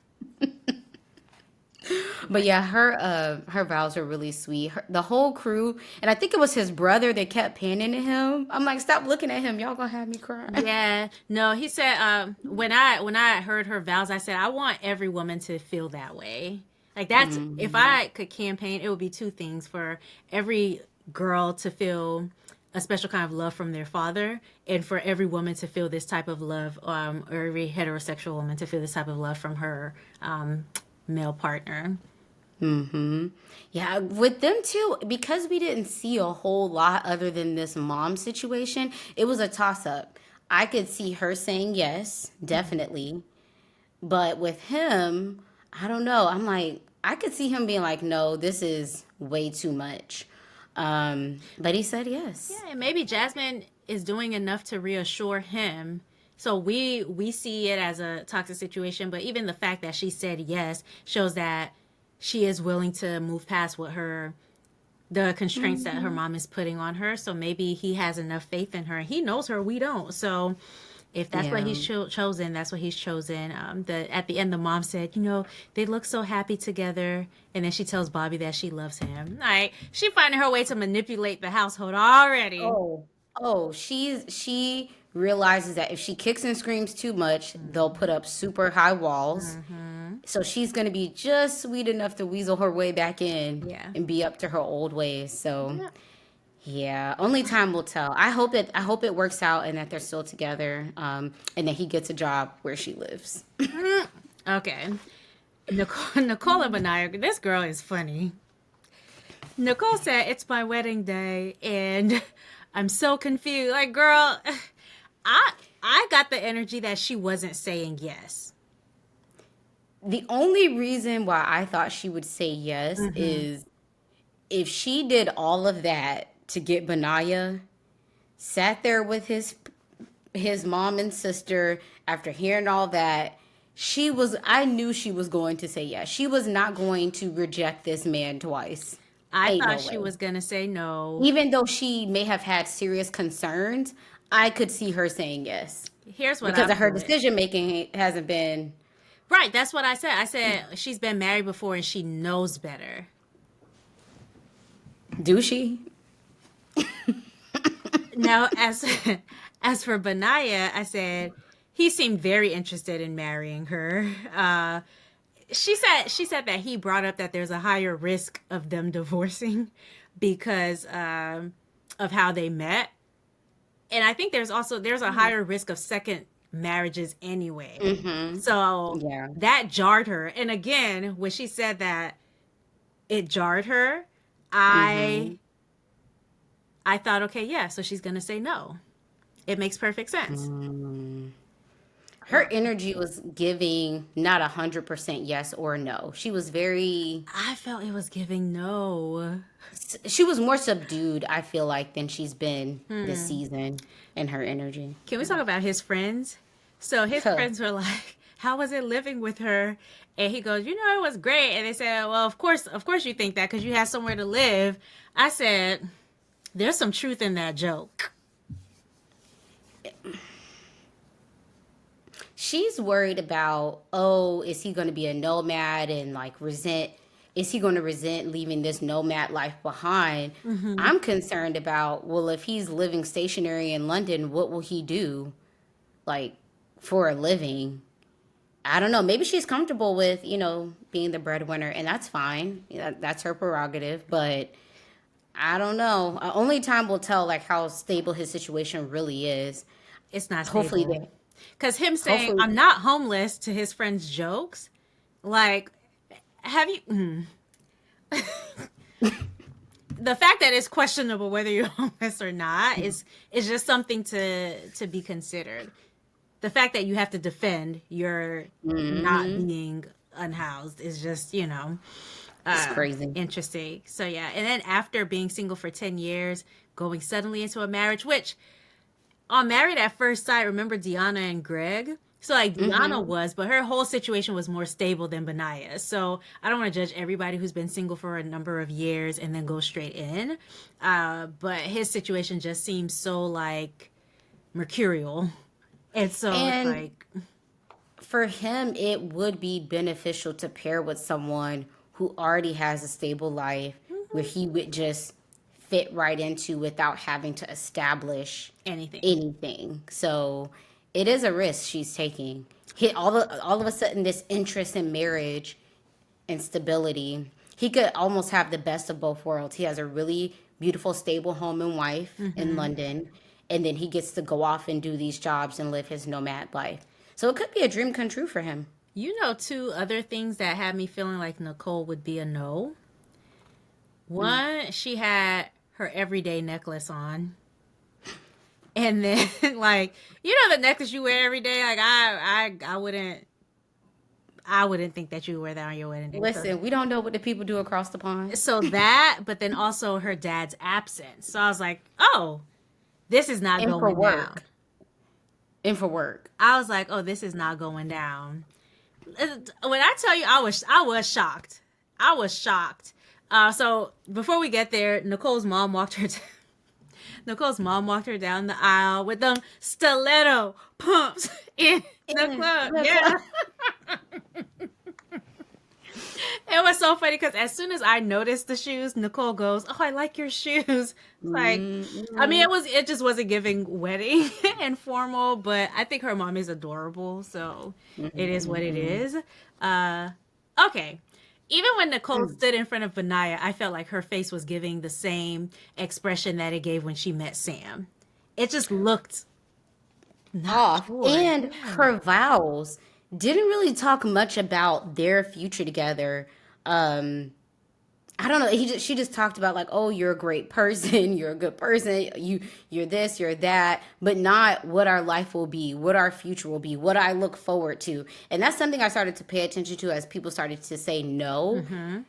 But yeah, her vows are really sweet. The whole crew, and I think it was his brother that kept panning at him. I'm like, stop looking at him. Y'all gonna have me cry. Yeah, no, he said when I heard her vows, I said I want every woman to feel that way. Like that's if I could campaign, it would be two things: for every girl to feel a special kind of love from their father, and for every woman to feel this type of love, or every heterosexual woman to feel this type of love from her male partner. Yeah, with them too, because we didn't see a whole lot other than this mom situation, it was a toss up. I could see her saying yes, definitely. But with him, I don't know. I'm like, I could see him being like, no, this is way too much. But he said yes. Yeah, and maybe Jasmine is doing enough to reassure him. So we see it as a toxic situation, but even the fact that she said yes shows that she is willing to move past the constraints that her mom is putting on her. So maybe he has enough faith in her. He knows her, we don't. So if that's what Yeah. he's chosen, that's what he's chosen. At the end, the mom said, they look so happy together. And then she tells Bobby that she loves him. Like, she finding her way to manipulate the household already. Oh, she realizes that if she kicks and screams too much, they'll put up super high walls. So she's gonna be just sweet enough to weasel her way back in Yeah. and be up to her old ways. So yeah, only time will tell. I hope it works out and that they're still together, and that he gets a job where she lives. Okay. Nicole and Benaiah, this girl is funny. Nicole said, it's my wedding day and I'm so confused. Like, girl, I got the energy that she wasn't saying yes. The only reason why I thought she would say yes is if she did all of that to get Benaiah, sat there with his mom and sister after hearing all that, I knew she was going to say yes. She was not going to reject this man twice. I Ain't no thought she way. was going to say no. Even though she may have had serious concerns, I could see her saying yes. Here's what Because I of her put. decision making hasn't been. Right, that's what I said. I said she's been married before and she knows better. Do she? Now, as for Benaiah, I said he seemed very interested in marrying her. She said that he brought up that there's a higher risk of them divorcing because of how they met, and I think there's a higher risk of second marriages anyway. Mm-hmm. So Yeah. that jarred her. And again, when she said that it jarred her, Mm-hmm. I thought, okay, yeah, so she's gonna say no. It makes perfect sense. Mm. Her Uh, energy was giving not 100% yes or no. She was very, I felt it was giving no. she was more subdued, I feel like, than she's been this Hmm. season in her energy. Can we talk about his friends? So his Huh. friends were like, "How was it living with her?" And he goes, "You know, it was great." And they said, "Well, of course, you think that because you had somewhere to live." I said, "There's some truth in that joke." She's worried about, oh, is he going to be a nomad and like resent, is he going to resent leaving this nomad life behind? Hmm. I'm concerned about, well, if he's living stationary in London, what will he do like for a living? I don't know. Maybe she's comfortable with, being the breadwinner, and that's fine. Yeah, that's her prerogative. But I don't know. Only time will tell, like how stable his situation really is. It's not Hopefully, stable because him saying hopefully, "I'm not homeless" to his friends' jokes, like, have you? The fact that it's questionable whether you're homeless or not is just something to be considered. The fact that you have to defend your not hmm being unhoused is just, it's crazy. interesting. So yeah, and then after being single for 10 years, going suddenly into a marriage, which on Married at First Sight, remember Deanna and Greg? So like Deanna hmm was, but her whole situation was more stable than Benaiah. So I don't want to judge everybody who's been single for a number of years and then go straight in. But his situation just seems so like mercurial. And so it's And like, for him, it would be beneficial to pair with someone who already has a stable life where mhm, he would just fit right into without having to establish anything. anything. So it is a risk she's taking. All of a sudden this interest in marriage and stability. He could almost have the best of both worlds. He has a really beautiful, stable home and wife in Hmm. London, and then he gets to go off and do these jobs and live his nomad life. So it could be a dream come true for him. Two other things that had me feeling like Nicole would be a no. Mm. One, she had her everyday necklace on. And then like, the necklace you wear every day, like I wouldn't think that you would wear that on your wedding day. So Listen, we don't know what the people do across the pond. so that, but then also her dad's absence. So I was like, "Oh, this is not And for going down." work. And for work. I was like, "Oh, this is not going down." When I tell you I was shocked. I was shocked. So before we get there, Nicole's mom walked her down the aisle with them stiletto pumps in the And club. Yeah. It was so funny because as soon as I noticed the shoes, Nicole goes, "Oh, I like your shoes." It's like, I mean, mm-hmm. it just wasn't giving wedding and formal, but I think her mom is adorable, so it is what it Mm-hmm. is. Uh, okay. Even when Nicole stood in front of Benaiah, I felt like her face was giving the same expression that it gave when she met Sam. It just looked not Off. sure. And Yeah. her vows didn't really talk much about their future together. Um, I don't know. She just talked about like, oh, you're a great person, you're a good person, you're this, you're that, but not what our life will be, what our future will be, what I look forward to. And that's something I started to pay attention to as people started to say no. Mm-hmm.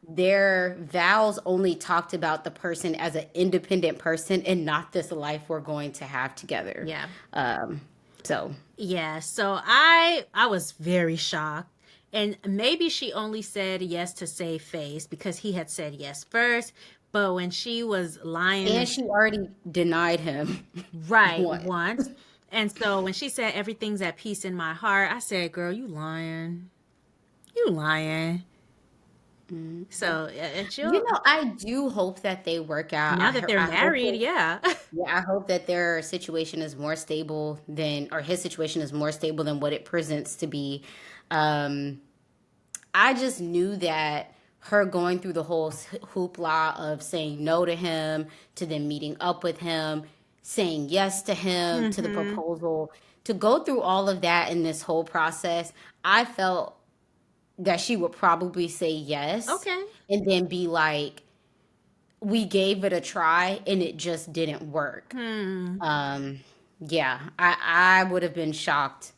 Their vows only talked about the person as an independent person and not this life we're going to have together. Yeah. Um, so Yeah, so I was very shocked. And maybe she only said yes to save face because he had said yes first. But when she was and lying she already denied him right once. once, and so when she said everything's at peace in my heart, I said, "Girl, you lying. You lying." So and she'll I do hope that they work out. now that they're I hope married, that, yeah. yeah, I hope that their situation is more stable than, or his situation is more stable than what it presents to be. Um, I just knew that her going through the whole hoopla of saying no to him, to then meeting up with him, saying yes to him, to the Mm-hmm. proposal, to go through all of that in this whole process, I felt that she would probably say yes Okay. and then be like, we gave it a try and it just didn't work. Yeah, I would have been shocked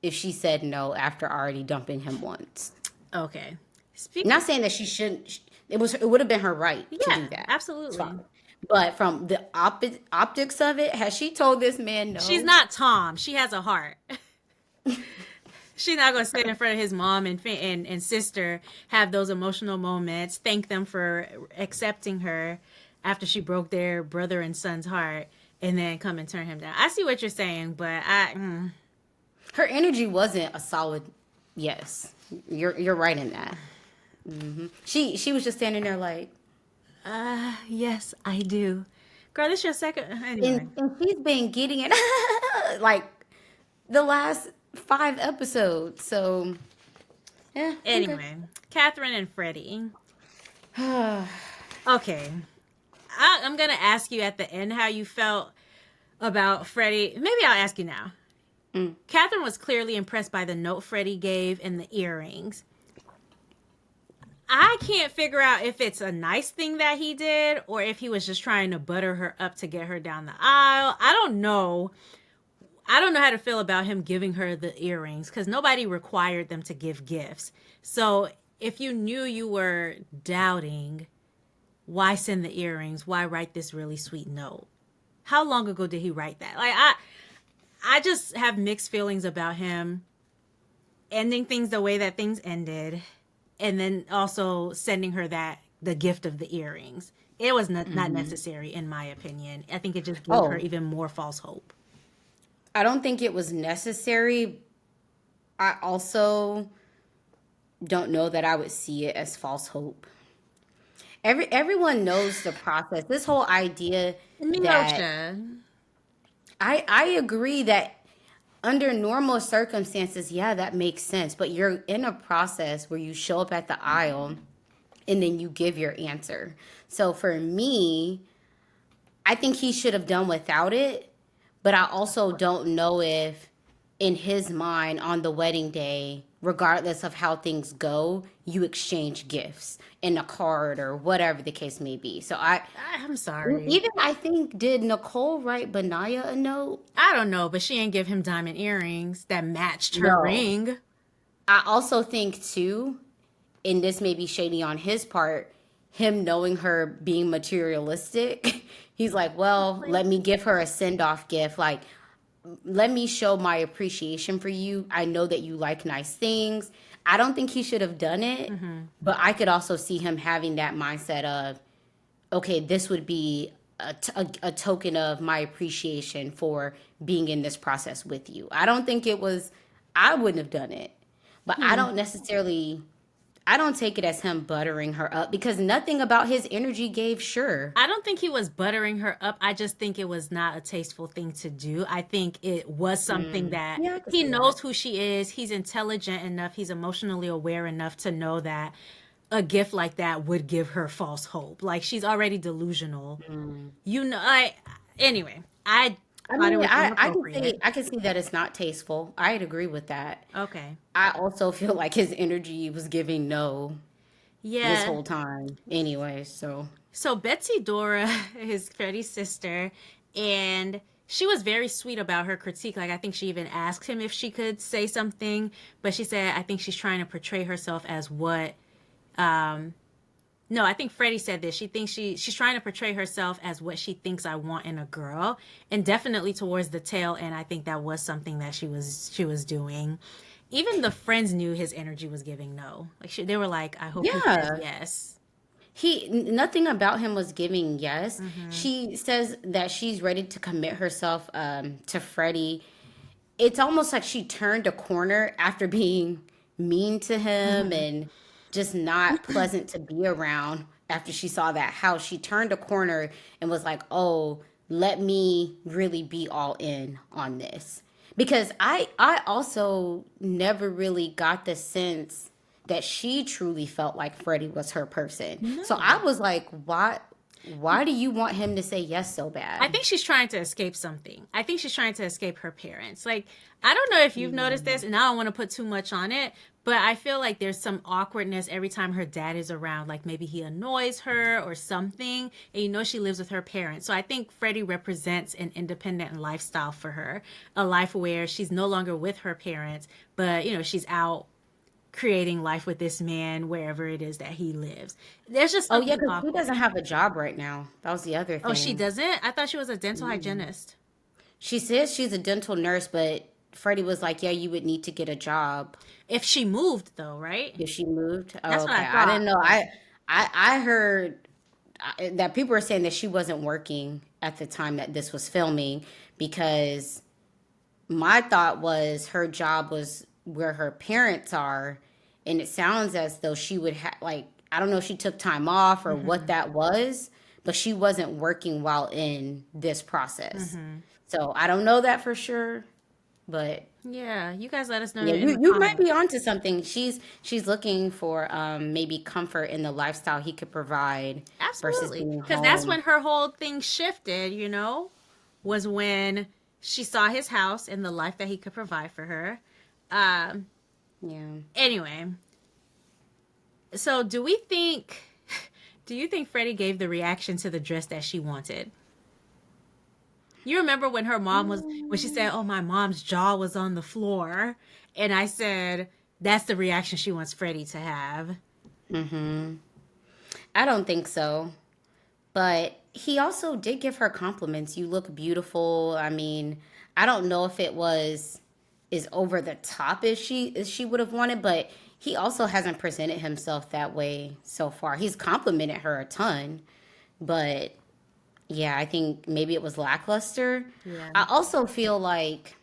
if she said no after already dumping him once. Okay. Not saying that she shouldn't. It would have been her right to Yeah, do that. It's absolutely. fine. But from the optics of it, has she told this man She's no? not Tom. She has a heart. She's not going to stand in front of his mom and sister, have those emotional moments, thank them for accepting her after she broke their brother and son's heart, and then come and turn him down. I see what you're saying, but Her energy wasn't a solid yes. You're right in that. She was just standing there like, yes, I do. Girl, this your second. Anyway. and she's been getting it like the last 5 episodes. So yeah. Anyway, Catherine and Freddie. Okay. I'm going to ask you at the end how you felt about Freddie. Maybe I'll ask you now. Catherine was clearly impressed by the note Freddie gave and the earrings. I can't figure out if it's a nice thing that he did or if he was just trying to butter her up to get her down the aisle. I don't know. I don't know how to feel about him giving her the earrings because nobody required them to give gifts. So if you knew you were doubting, why send the earrings? Why write this really sweet note? How long ago did he write that? Like I just have mixed feelings about him ending things the way that things ended, and then also sending her the gift of the earrings. It was not necessary, in my opinion. I think it just gave her even more false hope. I don't think it was necessary. I also don't know that I would see it as false hope. Everyone knows the process. This whole idea that Minosha. I agree that under normal circumstances, yeah, that makes sense. But you're in a process where you show up at the aisle and then you give your answer. So for me, I think he should have done without it. But I also don't know if in his mind on the wedding day, regardless of how things go, you exchange gifts in a card or whatever the case may be. So I'm sorry. even I think, did Nicole write Benaiah a note? I don't know, but she ain't give him diamond earrings that matched her No. ring. I also think too, and this may be shady on his part, him knowing her being materialistic, he's like, well, let me give her a send-off gift. Like, let me show my appreciation for you. I know that you like nice things. I don't think he should have done it, but I could also see him having that mindset of, okay, this would be a token of my appreciation for being in this process with you. I don't think it was, I wouldn't have done it, but I don't necessarily, I don't take it as him buttering her up because nothing about his energy gave sure. I don't think he was buttering her up. I just think it was not a tasteful thing to do. I think it was something that Yeah, I could he see knows that. who she is. He's intelligent enough. He's emotionally aware enough to know that a gift like that would give her false hope. Like she's already delusional. You know, anyway, I I thought it mean, was inappropriate. I can see that it's not tasteful. I'd agree with that. Okay. I also feel like his energy was giving no this Yeah. whole time. Anyway, so So Betsy Dora is Freddie's sister, and she was very sweet about her critique. Like I think she even asked him if she could say something, but she said I think she's trying to portray herself as what. No, I think Freddie said this. She thinks she's trying to portray herself as what she thinks I want in a girl, and definitely towards the tail end, I think that was something that she was doing. Even the friends knew his energy was giving no. Like they were like, I hope he says yeah, yes. nothing about him was giving yes. She says that she's ready to commit herself to Freddie. It's almost like she turned a corner after being mean to him and just not pleasant to be around after she saw that house. She turned a corner and was like, oh, let me really be all in on this. Because I also never really got the sense that she truly felt like Freddie was her person. So I No. was like, why? Why do you want him to say yes so I bad? think she's trying to escape something. I think she's trying to escape her parents. Like, I don't know if you've noticed this, Mm. and I don't want to put too much on it, but I feel like there's some awkwardness every time her dad is around. Like, maybe he annoys her or something, and you know she lives with her parents. So I think Freddie represents an independent lifestyle for her, a life where she's no longer with her parents, but, you know, she's out creating life with this man wherever it is that he lives. There's just Oh yeah, something because he awkward. doesn't have a job right now. That was the other Oh, she thing. doesn't? I thought she was a dental hygienist. She says she's a dental nurse, but Freddie was like, "Yeah, you would need to get a job If she moved, though, right? if she moved." Oh, That's what okay. I I thought. didn't know. But I heard that people were saying that she wasn't working at the time that this was filming because my thought was her job was where her parents are, and it sounds as though she would have like I don't know if she took time off or what that was, but she wasn't working while in this process. So I don't know that for sure, but yeah, you guys let us know yeah, in the you might comments. be onto something. She's looking for maybe comfort in the lifestyle he could provide versus Absolutely. being Because that's home. when her whole thing shifted, you know, was when she saw his house and the life that he could provide for her. Um, Yeah. anyway, so do you think Freddie gave the reaction to the dress that she wanted? You remember when her mom was, when she said, oh, my mom's jaw was on the floor. And I said, that's the reaction she wants Freddie to have. Mm-hmm. I don't think so. But he also did give her compliments. You look beautiful. I mean, I don't know if it was is over the top as she would have wanted, but he also hasn't presented himself that way so far. He's complimented her a ton, but yeah, I think maybe it was lackluster. Yeah. I also feel like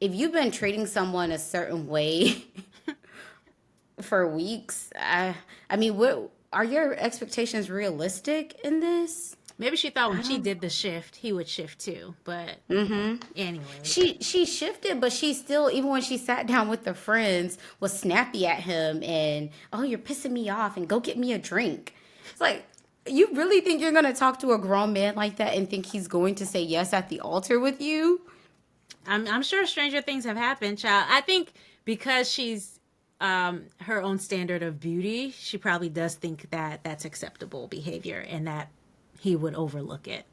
if you've been treating someone a certain way for weeks, I mean, what are your expectations realistic in this? Maybe she thought when I she don't. did the shift, he would shift too. But Mm-hmm. anyways, She shifted, but she still, even when she sat down with the friends, was snappy at him and, oh, you're pissing me off and go get me a drink. It's like, you really think you're gonna talk to a grown man like that and think he's going to say yes at the altar with you? I'm sure stranger things have happened, child. I think because she's her own standard of beauty, she probably does think that that's acceptable behavior and that he would overlook it.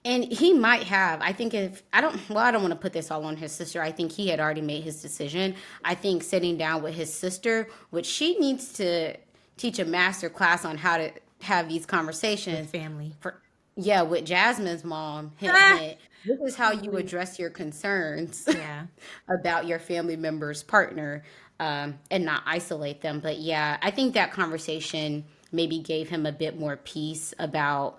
And he might have. I think if I don't want to put this all on his sister. I think he had already made his decision. I think sitting down with his sister, which she needs to teach a master class on how to have these With conversations. family. For yeah, with Jasmine's mom, hint Ah, hint. This is how you address your concerns yeah. about your family member's partner, and not isolate them. But yeah, I think that conversation maybe gave him a bit more peace about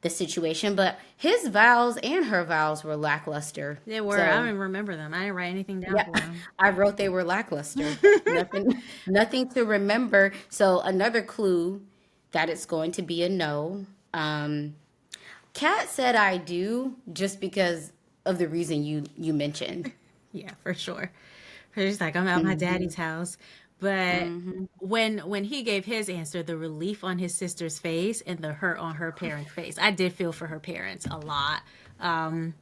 the situation, but his vows and her vows were lackluster. They were. I don't So even remember them. I didn't write anything down yeah, for them. I wrote they were lackluster. Nothing to remember. So another clue that it's going to be a no. Kat said I do just because of the reason you mentioned. Yeah, for sure. She's like, I'm at my Hmm. daddy's house. But Hmm. when he gave his answer, the relief on his sister's face and the hurt on her parents' face, I did feel for her parents a lot. Um,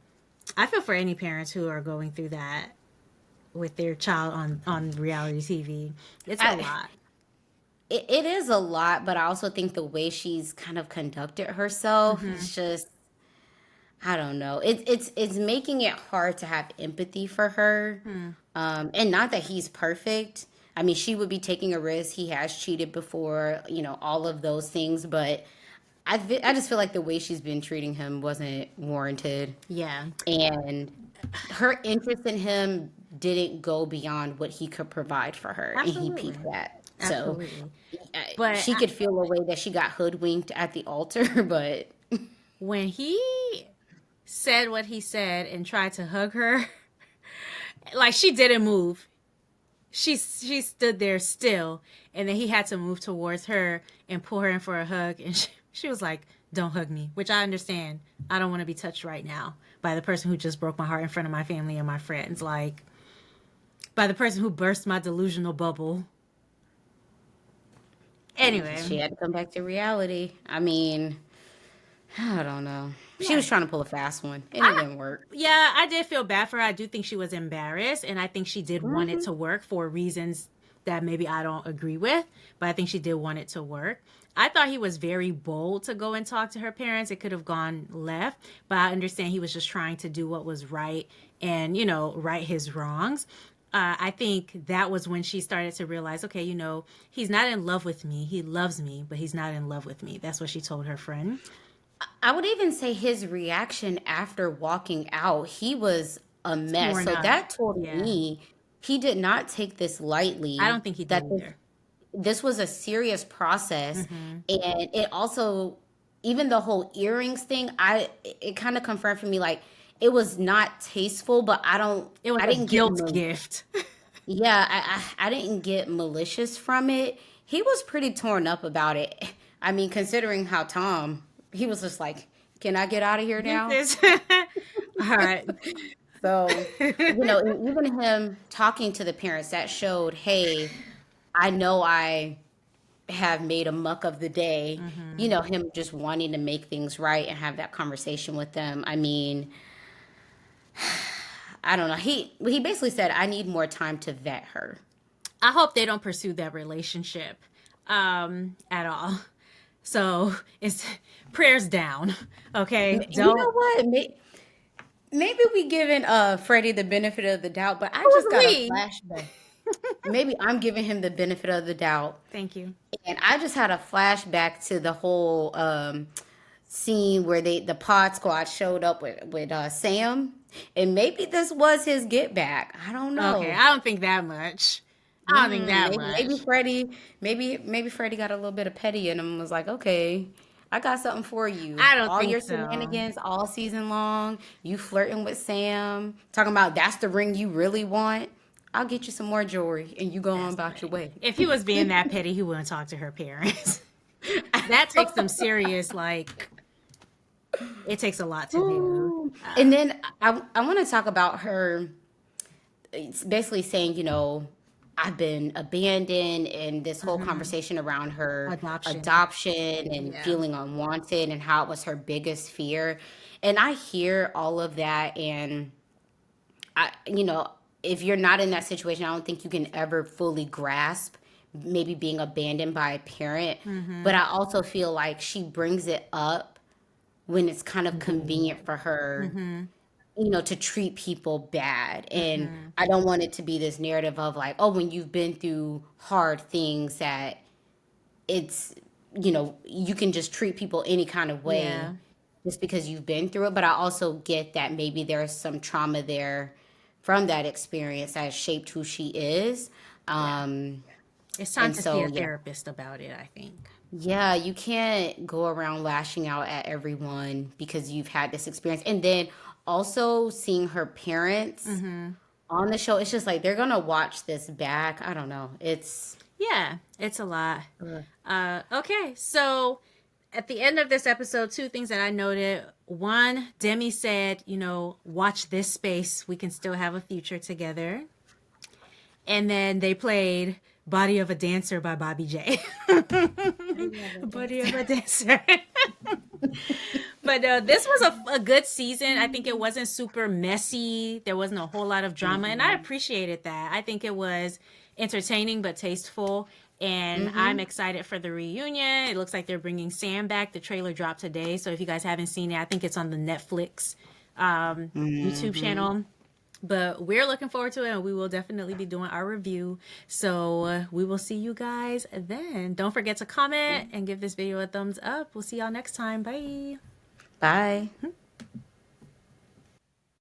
I feel for any parents who are going through that with their child on reality TV. It's a I, lot. it is a lot, but I also think the way she's kind of conducted herself Hmm. is just I don't know. It's making it hard to have empathy for her. Hmm. And not that he's perfect. I mean, she would be taking a risk. He has cheated before, all of those things. But I just feel like the way she's been treating him wasn't warranted. Yeah, And her interest in him didn't go beyond what he could provide for her. And he peaked absolutely. that. So Absolutely. But she could feel a way that she got hoodwinked at the altar. But when he said what he said and tried to hug her, like she didn't move. She stood there still, and then he had to move towards her and pull her in for a hug, and she was like, don't hug me, which I understand. I don't want to be touched right now by the person who just broke my heart in front of my family and my friends, like by the person who burst my delusional bubble. Anyway, she had to come back to reality. I mean, I don't know. She was trying to pull a fast one, and it didn't work. Yeah, I did feel bad for her. I do think she was embarrassed, and I think she did want it to work for reasons that maybe I don't agree with, but I think she did want it to work. I thought he was very bold to go and talk to her parents. It could have gone left, but I understand he was just trying to do what was right and, right his wrongs. I think that was when she started to realize, okay, he's not in love with me. He loves me, but he's not in love with me. That's what she told her friend. I would even say his reaction after walking out, he was a mess. Torn So up. that told Yeah. me he did not take this I lightly, don't think he did that either. this was a serious process. And it also, even the whole earrings thing, it kind of confirmed for me like it was not tasteful, but It was I a didn't get guilt gift. yeah, I didn't get malicious from it. He was pretty torn up about it. I mean, considering how Tom, he was just like, "Can I get out of here Get now?" this. All right. So, and even him talking to the parents, that showed, hey, I know I have made a muck of the day. Him just wanting to make things right and have that conversation with them. I mean, I don't know. He basically said, I need more time to vet her. I hope they don't pursue that relationship at all. So it's prayers down. Okay. You know Don't. what? Maybe we giving Freddie the benefit of the doubt, but I Who's just got a we? flashback. Maybe I'm giving him the benefit of the doubt. Thank you. And I just had a flashback to the whole scene where the pod squad showed up with Sam, and maybe this was his get back. I don't Okay. know. I don't think that much. I don't think that Maybe much. Freddie, maybe Freddie got a little bit of petty in him and was like, okay, I got something for you. I don't All think your so. shenanigans all season long, you flirting with Sam, talking about that's the ring you really want. I'll get you some more jewelry and you go on That's about your petty. way. If he was being that petty, he wouldn't talk to her parents. That takes some serious, it takes a lot to do. Ooh. And then I want to talk about her. It's basically saying, I've been abandoned, and this whole conversation around her Adoption. adoption and Yeah. feeling unwanted and how it was her biggest fear. And I hear all of that, and if you're not in that situation, I don't think you can ever fully grasp maybe being abandoned by a parent. But I also feel like she brings it up when it's kind of convenient for her, to treat people bad. And I don't want it to be this narrative of like, oh, when you've been through hard things that it's, you can just treat people any kind of way Yeah. just because you've been through it. But I also get that maybe there's some trauma there from that experience that has shaped who she is. Yeah. Um, It's time and to see so, a yeah. therapist about it, I think. Yeah, you can't go around lashing out at everyone because you've had this experience. And then also seeing her parents on the show, it's just like they're gonna watch this back. I don't know. Yeah, it's a lot. Ugh. Okay, so at the end of this episode, two things that I noted. One, Demi said, watch this space. We can still have a future together. And then they played Body of a Dancer by Bobby J. Body of a Dancer. But this was a good season. I think it wasn't super messy. There wasn't a whole lot of drama. And I appreciated that. I think it was entertaining but tasteful. And I'm excited for the reunion. It looks like they're bringing Sam back. The trailer dropped today. So if you guys haven't seen it, I think it's on the Netflix YouTube channel. But we're looking forward to it, and we will definitely be doing our review. So we will see you guys then. Don't forget to comment and give this video a thumbs up. We'll see y'all next time. Bye. Bye.